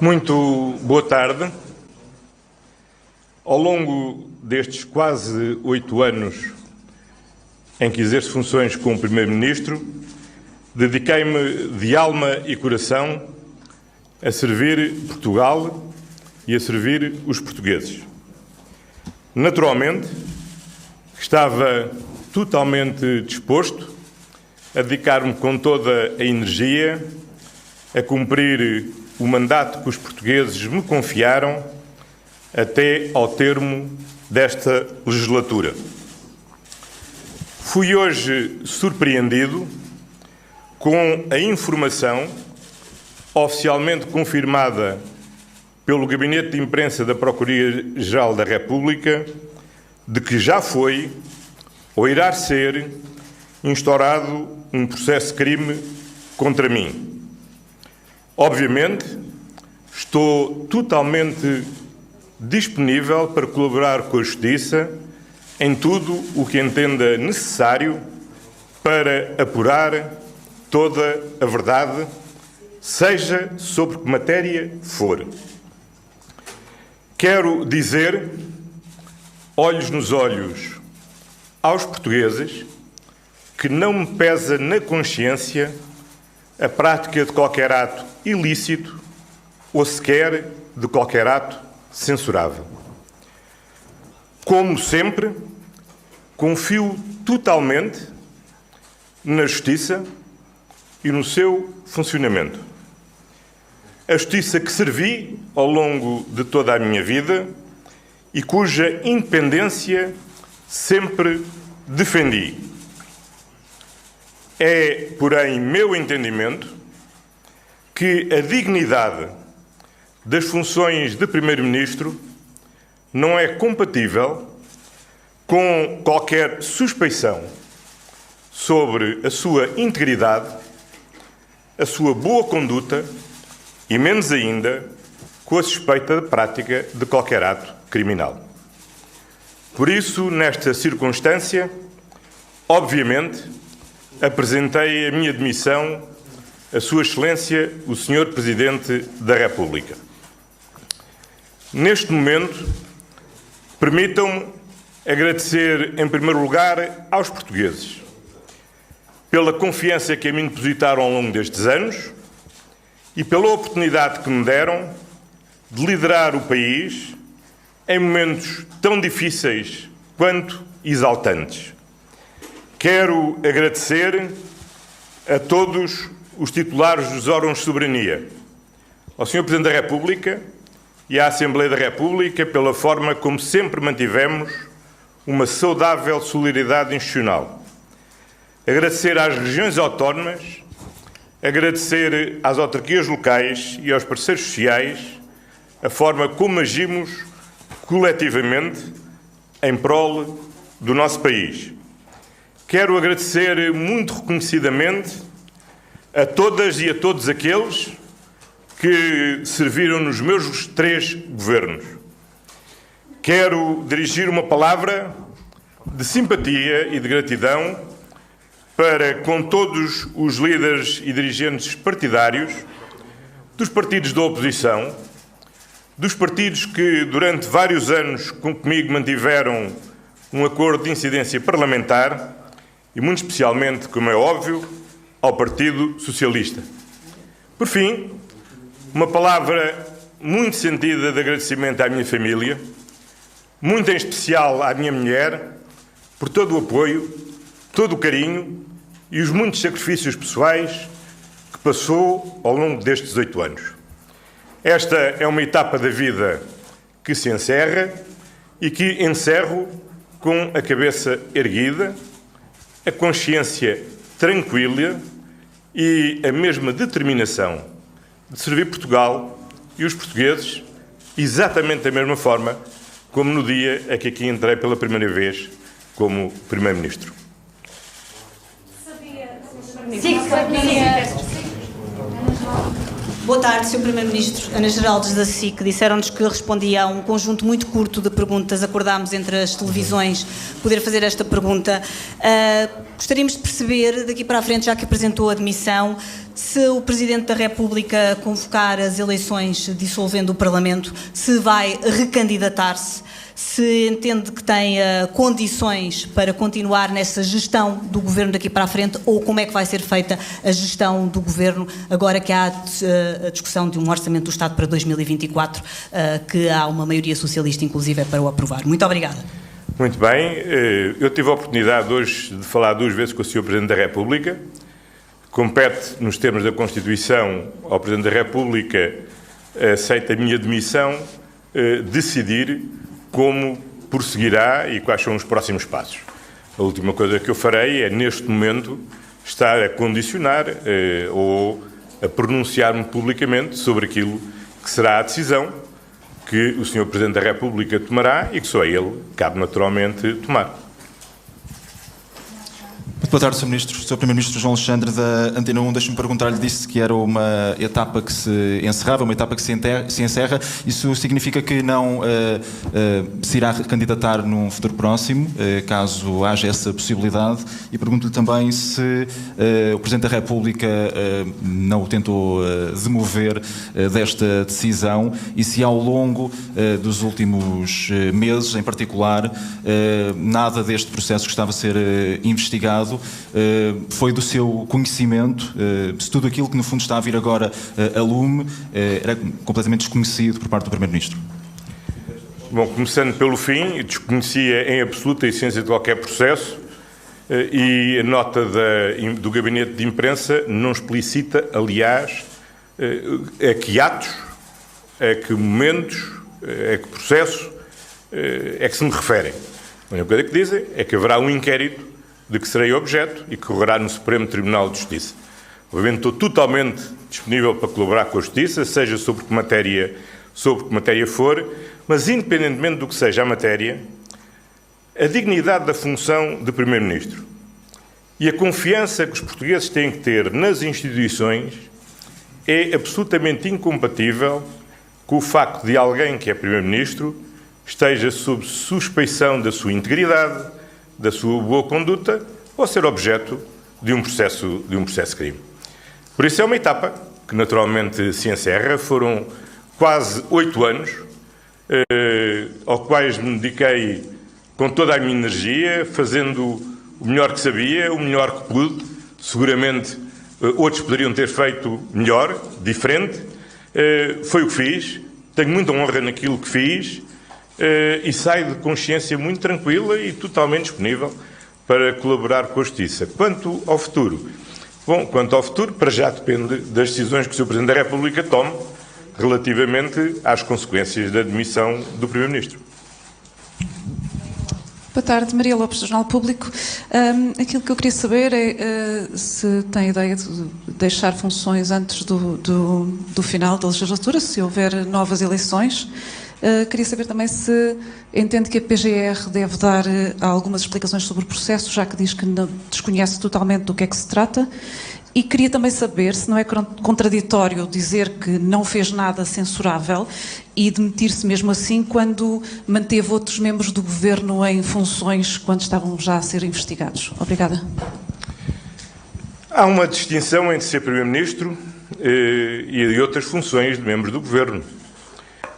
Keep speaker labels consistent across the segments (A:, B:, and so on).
A: Muito boa tarde. Ao longo destes quase 8 anos em que exerço funções como Primeiro-Ministro, dediquei-me de alma e coração a servir Portugal e a servir os portugueses. Naturalmente, estava totalmente disposto a dedicar-me com toda a energia a cumprir o mandato que os portugueses me confiaram até ao termo desta legislatura. Fui hoje surpreendido com a informação oficialmente confirmada pelo Gabinete de Imprensa da Procuradoria-Geral da República de que já foi ou irá ser instaurado um processo de crime contra mim. Obviamente, estou totalmente disponível para colaborar com a Justiça em tudo o que entenda necessário para apurar toda a verdade, seja sobre que matéria for. Quero dizer, olhos nos olhos, aos portugueses, que não me pesa na consciência a prática de qualquer ato ilícito ou sequer de qualquer ato censurável. Como sempre, confio totalmente na Justiça e no seu funcionamento. A Justiça que servi ao longo de toda a minha vida e cuja independência sempre defendi. É, porém, meu entendimento que a dignidade das funções de Primeiro-Ministro não é compatível com qualquer suspeição sobre a sua integridade, a sua boa conduta e, menos ainda, com a suspeita de prática de qualquer ato criminal. Por isso, nesta circunstância, obviamente, apresentei a minha demissão a Sua Excelência, o Sr. Presidente da República. Neste momento, permitam-me agradecer, em primeiro lugar, aos portugueses pela confiança que a mim depositaram ao longo destes anos e pela oportunidade que me deram de liderar o país em momentos tão difíceis quanto exaltantes. Quero agradecer a todos os titulares dos órgãos de soberania, ao Sr. Presidente da República e à Assembleia da República pela forma como sempre mantivemos uma saudável solidariedade institucional. Agradecer às regiões autónomas, agradecer às autarquias locais e aos parceiros sociais a forma como agimos coletivamente em prol do nosso país. Quero agradecer muito reconhecidamente a todas e a todos aqueles que serviram nos meus 3 governos. Quero dirigir uma palavra de simpatia e de gratidão para com todos os líderes e dirigentes partidários, dos partidos da oposição, dos partidos que durante vários anos comigo mantiveram um acordo de incidência parlamentar e, muito especialmente, como é óbvio, ao Partido Socialista. Por fim, uma palavra muito sentida de agradecimento à minha família, muito em especial à minha mulher, por todo o apoio, todo o carinho e os muitos sacrifícios pessoais que passou ao longo destes 8 anos. Esta é uma etapa da vida que se encerra e que encerro com a cabeça erguida, a consciência tranquila e a mesma determinação de servir Portugal e os portugueses exatamente da mesma forma como no dia em que aqui entrei pela primeira vez como Primeiro-Ministro.
B: Boa tarde, Sr. Primeiro-Ministro. Ana Geraldes da SIC. Disseram-nos que respondia a um conjunto muito curto de perguntas. Acordámos entre as televisões poder fazer esta pergunta. Gostaríamos de perceber, daqui para a frente, já que apresentou a demissão, se o Presidente da República convocar as eleições dissolvendo o Parlamento, se vai recandidatar-se, se entende que tem condições para continuar nessa gestão do Governo daqui para a frente, ou como é que vai ser feita a gestão do Governo agora que há a discussão de um orçamento do Estado para 2024, que há uma maioria socialista, inclusive, para o aprovar. Muito obrigada.
A: Muito bem. Eu tive a oportunidade hoje de falar 2 vezes com o Sr. Presidente da República. Compete, nos termos da Constituição, ao Presidente da República, aceita a minha demissão, decidir como prosseguirá e quais são os próximos passos. A última coisa que eu farei é, neste momento, estar a condicionar ou a pronunciar-me publicamente sobre aquilo que será a decisão que o Sr. Presidente da República tomará e que só a ele cabe naturalmente tomar.
C: Muito boa tarde, Sr. Ministro. Sr. Primeiro-Ministro João Alexandre, da Antena 1, deixe-me perguntar-lhe, disse que era uma etapa que se encerrava, uma etapa que se encerra. Isso significa que não se irá candidatar num futuro próximo, caso haja essa possibilidade? E pergunto-lhe também se o Presidente da República não o tentou demover desta decisão e se ao longo dos últimos meses, em particular, nada deste processo que estava a ser investigado foi do seu conhecimento, se tudo aquilo que no fundo está a vir agora a lume era completamente desconhecido por parte do Primeiro-Ministro.
A: Bom, começando pelo fim, desconhecia em absoluta essência de qualquer processo e a nota do Gabinete de Imprensa não explicita, aliás, a que atos, a que momentos, a que processo é que se me referem. A única coisa que dizem é que haverá um inquérito de que serei objeto e que correrá no Supremo Tribunal de Justiça. Obviamente estou totalmente disponível para colaborar com a Justiça, seja sobre que matéria for, mas independentemente do que seja a matéria, a dignidade da função de Primeiro-Ministro e a confiança que os portugueses têm que ter nas instituições é absolutamente incompatível com o facto de alguém que é Primeiro-Ministro esteja sob suspeição da sua integridade, da sua boa conduta, ou ser objeto de um processo de crime. Por isso é uma etapa que naturalmente se encerra. Foram quase 8 anos, aos quais me dediquei com toda a minha energia, fazendo o melhor que sabia, o melhor que pude. Seguramente outros poderiam ter feito melhor, diferente. Foi o que fiz. Tenho muita honra naquilo que fiz. E saio de consciência muito tranquila e totalmente disponível para colaborar com a Justiça. Quanto ao futuro? Bom, quanto ao futuro, para já depende das decisões que o Sr. Presidente da República tome relativamente às consequências da demissão do Primeiro-Ministro.
D: Boa tarde, Maria Lopes, do Jornal Público. Aquilo que eu queria saber é se tem ideia de deixar funções antes do final da legislatura, se houver novas eleições. Queria saber também se entende que a PGR deve dar algumas explicações sobre o processo, já que diz que não desconhece totalmente do que é que se trata. E queria também saber se não é contraditório dizer que não fez nada censurável e demitir-se mesmo assim quando manteve outros membros do Governo em funções quando estavam já a ser investigados. Obrigada.
A: Há uma distinção entre ser Primeiro-Ministro e outras funções de membros do Governo.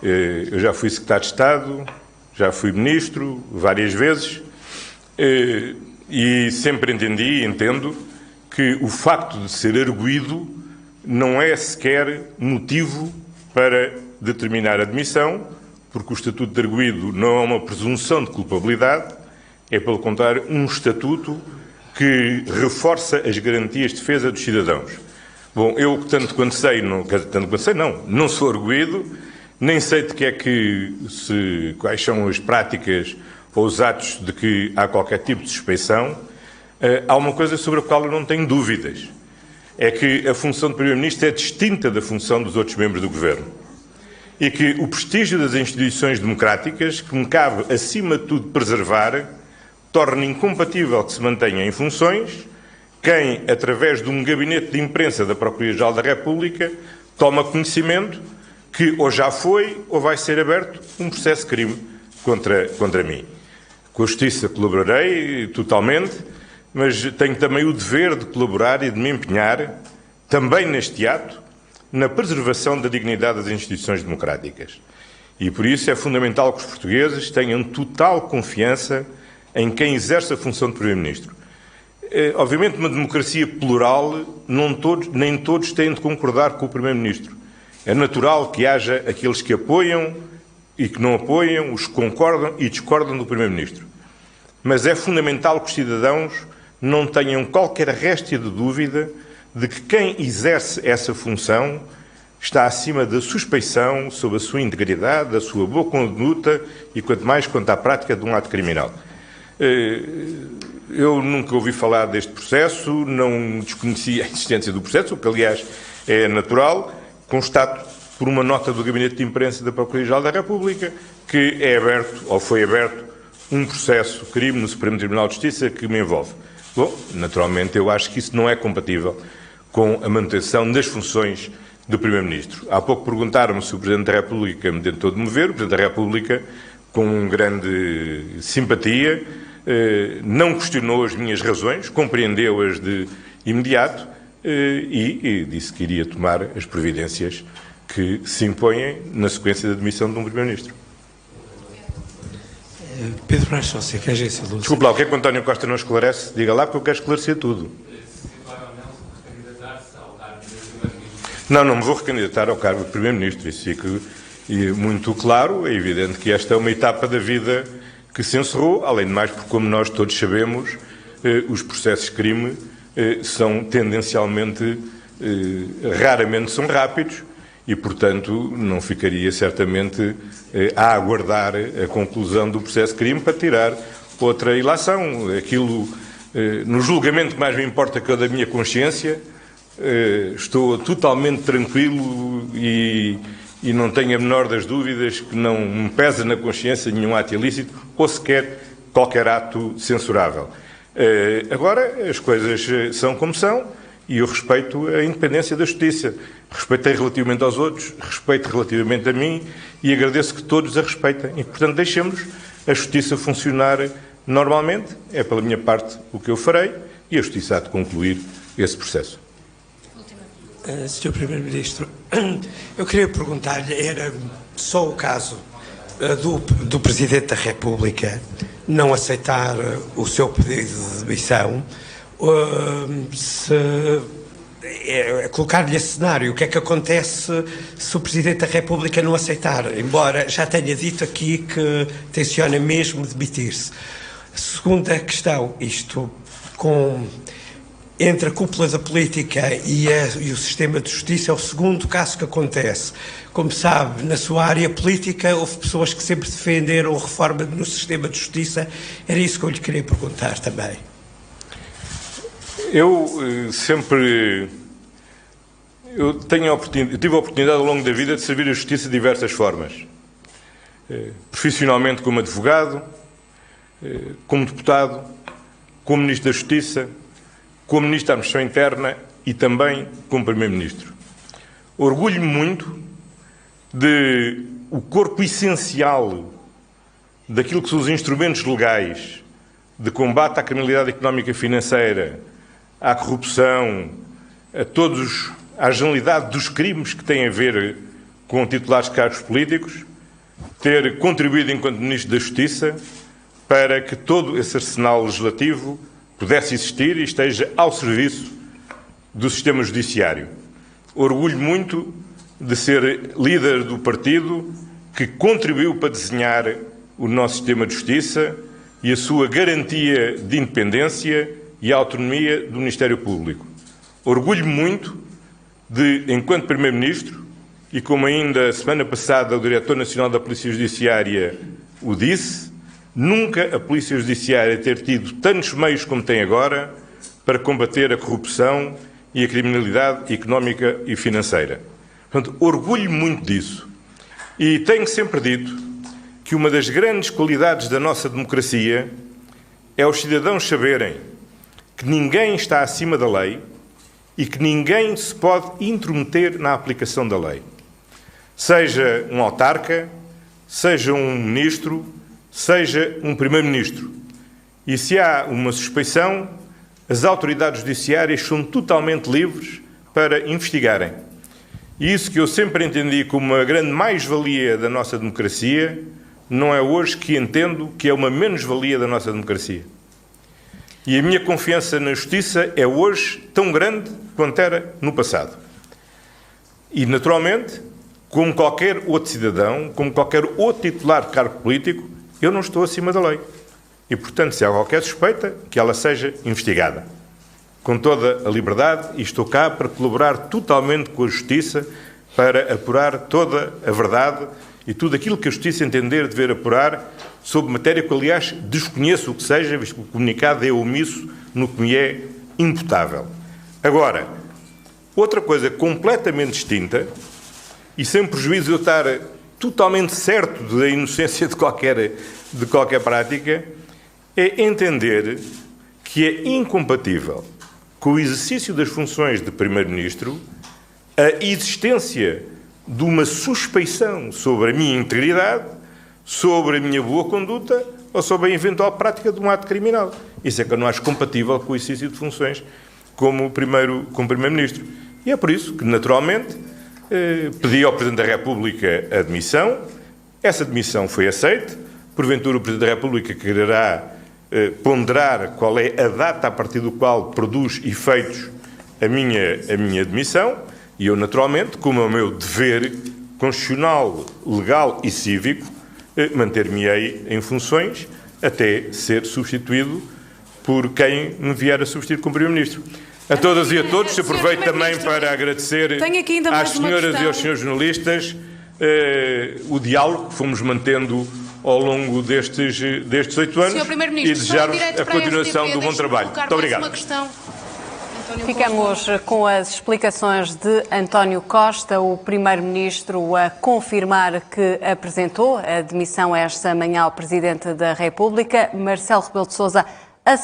A: Eu já fui Secretário de Estado, já fui Ministro várias vezes e sempre entendi e entendo que o facto de ser arguido não é sequer motivo para determinar a demissão, porque o estatuto de arguido não é uma presunção de culpabilidade, é, pelo contrário, um estatuto que reforça as garantias de defesa dos cidadãos. Bom, eu, tanto quanto sei, não sou arguido, nem sei de que é quais são as práticas ou os atos de que há qualquer tipo de suspeição. Há uma coisa sobre a qual eu não tenho dúvidas. É que a função de Primeiro-Ministro é distinta da função dos outros membros do Governo. E que o prestígio das instituições democráticas, que me cabe, acima de tudo, preservar, torna incompatível que se mantenha em funções quem, através de um gabinete de imprensa da Procuradoria-Geral da República, toma conhecimento que ou já foi ou vai ser aberto um processo de crime contra mim. Com a Justiça colaborarei totalmente, mas tenho também o dever de colaborar e de me empenhar também neste ato, na preservação da dignidade das instituições democráticas. E por isso é fundamental que os portugueses tenham total confiança em quem exerce a função de Primeiro-Ministro. Obviamente, numa democracia plural, nem todos têm de concordar com o Primeiro-Ministro. É natural que haja aqueles que apoiam e que não apoiam, os que concordam e discordam do Primeiro-Ministro. Mas é fundamental que os cidadãos não tenham qualquer réstia de dúvida de que quem exerce essa função está acima da suspeição sobre a sua integridade, da sua boa conduta e, quanto mais, quanto à prática de um ato criminal. Eu nunca ouvi falar deste processo, não desconhecia a existência do processo, o que, aliás, é natural. Constato, por uma nota do Gabinete de Imprensa da Procuradoria-Geral da República, que é aberto, ou foi aberto, um processo crime no Supremo Tribunal de Justiça que me envolve. Bom, naturalmente, eu acho que isso não é compatível com a manutenção das funções do Primeiro-Ministro. Há pouco perguntaram-me se o Presidente da República me tentou demover. O Presidente da República, com grande simpatia, não questionou as minhas razões, compreendeu-as de imediato e disse que iria tomar as providências que se impõem na sequência da demissão de um Primeiro-Ministro.
E: Pedro Brachócia, que é a Agência Lusa.
A: Desculpe lá, o que é que o António Costa não esclarece? Diga lá, porque eu quero esclarecer tudo. Não me vou recandidatar ao cargo de Primeiro-Ministro. Isso fica muito claro. É evidente que esta é uma etapa da vida que se encerrou, além de mais porque, como nós todos sabemos, os processos de crime são tendencialmente, raramente são rápidos e, portanto, não ficaria certamente a aguardar a conclusão do processo de crime para tirar outra ilação. Aquilo, no julgamento que mais me importa que é o da minha consciência, estou totalmente tranquilo e não tenho a menor das dúvidas que não me pesa na consciência nenhum ato ilícito ou sequer qualquer ato censurável. Agora, as coisas são como são e eu respeito a independência da Justiça. Respeitei relativamente aos outros, respeito relativamente a mim e agradeço que todos a respeitem. E, portanto, deixemos a Justiça funcionar normalmente. É, pela minha parte, o que eu farei e a Justiça há de concluir esse processo.
E: Sr. Primeiro-Ministro, eu queria perguntar-lhe, era só o caso do Presidente da República não aceitar o seu pedido de demissão, colocar-lhe esse cenário, o que é que acontece se o Presidente da República não aceitar, embora já tenha dito aqui que tenciona mesmo demitir-se. Segunda questão, isto entre a cúpula da política e o sistema de justiça é o segundo caso que acontece. Como sabe, na sua área política houve pessoas que sempre defenderam a reforma no sistema de justiça. Era isso que eu lhe queria perguntar também.
A: Eu tive a oportunidade ao longo da vida de servir a justiça de diversas formas. Profissionalmente como advogado, como deputado, como Ministro da Justiça, como Ministro da Administração Interna e também como Primeiro-Ministro. Orgulho-me muito de o corpo essencial daquilo que são os instrumentos legais de combate à criminalidade económica e financeira, à corrupção, à generalidade dos crimes que têm a ver com titulares de cargos políticos, ter contribuído enquanto Ministro da Justiça para que todo esse arsenal legislativo pudesse existir e esteja ao serviço do sistema judiciário. Orgulho muito de ser líder do partido que contribuiu para desenhar o nosso sistema de justiça e a sua garantia de independência e autonomia do Ministério Público. Orgulho muito de, enquanto Primeiro-Ministro, e como ainda a semana passada o Diretor Nacional da Polícia Judiciária o disse, nunca a Polícia Judiciária ter tido tantos meios como tem agora para combater a corrupção e a criminalidade económica e financeira. Portanto, orgulho muito disso. E tenho sempre dito que uma das grandes qualidades da nossa democracia é os cidadãos saberem que ninguém está acima da lei e que ninguém se pode intrometer na aplicação da lei. Seja um autarca, seja um ministro, seja um primeiro-ministro. E se há uma suspeição, as autoridades judiciárias são totalmente livres para investigarem. E isso que eu sempre entendi como uma grande mais-valia da nossa democracia, não é hoje que entendo que é uma menos-valia da nossa democracia. E a minha confiança na justiça é hoje tão grande quanto era no passado. E, naturalmente, como qualquer outro cidadão, como qualquer outro titular de cargo político, eu não estou acima da lei. E, portanto, se há qualquer suspeita, que ela seja investigada. Com toda a liberdade, e estou cá para colaborar totalmente com a Justiça, para apurar toda a verdade e tudo aquilo que a Justiça entender dever apurar sobre matéria que, aliás, desconheço o que seja, visto que o comunicado é omisso no que me é imputável. Agora, outra coisa completamente distinta, e sem prejuízo de eu estar totalmente certo da inocência de qualquer prática, é entender que é incompatível com o exercício das funções de Primeiro-Ministro a existência de uma suspeição sobre a minha integridade, sobre a minha boa conduta ou sobre a eventual prática de um ato criminal. Isso é que eu não acho compatível com o exercício de funções como Primeiro-Ministro. E é por isso que, naturalmente, pedi ao Presidente da República a demissão. Essa demissão foi aceita. Porventura, o Presidente da República quererá ponderar qual é a data a partir do qual produz efeitos a minha demissão. E eu, naturalmente, como é o meu dever constitucional, legal e cívico, manter-me-ei em funções até ser substituído por quem me vier a substituir como Primeiro-Ministro. A todas e a todos, aproveito também para agradecer às senhoras e aos senhores jornalistas o diálogo que fomos mantendo ao longo destes 8 anos e desejar-vos a continuação do bom trabalho. Muito obrigado.
F: Ficamos com as explicações de António Costa, o Primeiro-Ministro, a confirmar que apresentou a demissão esta manhã ao Presidente da República. Marcelo Rebelo de Sousa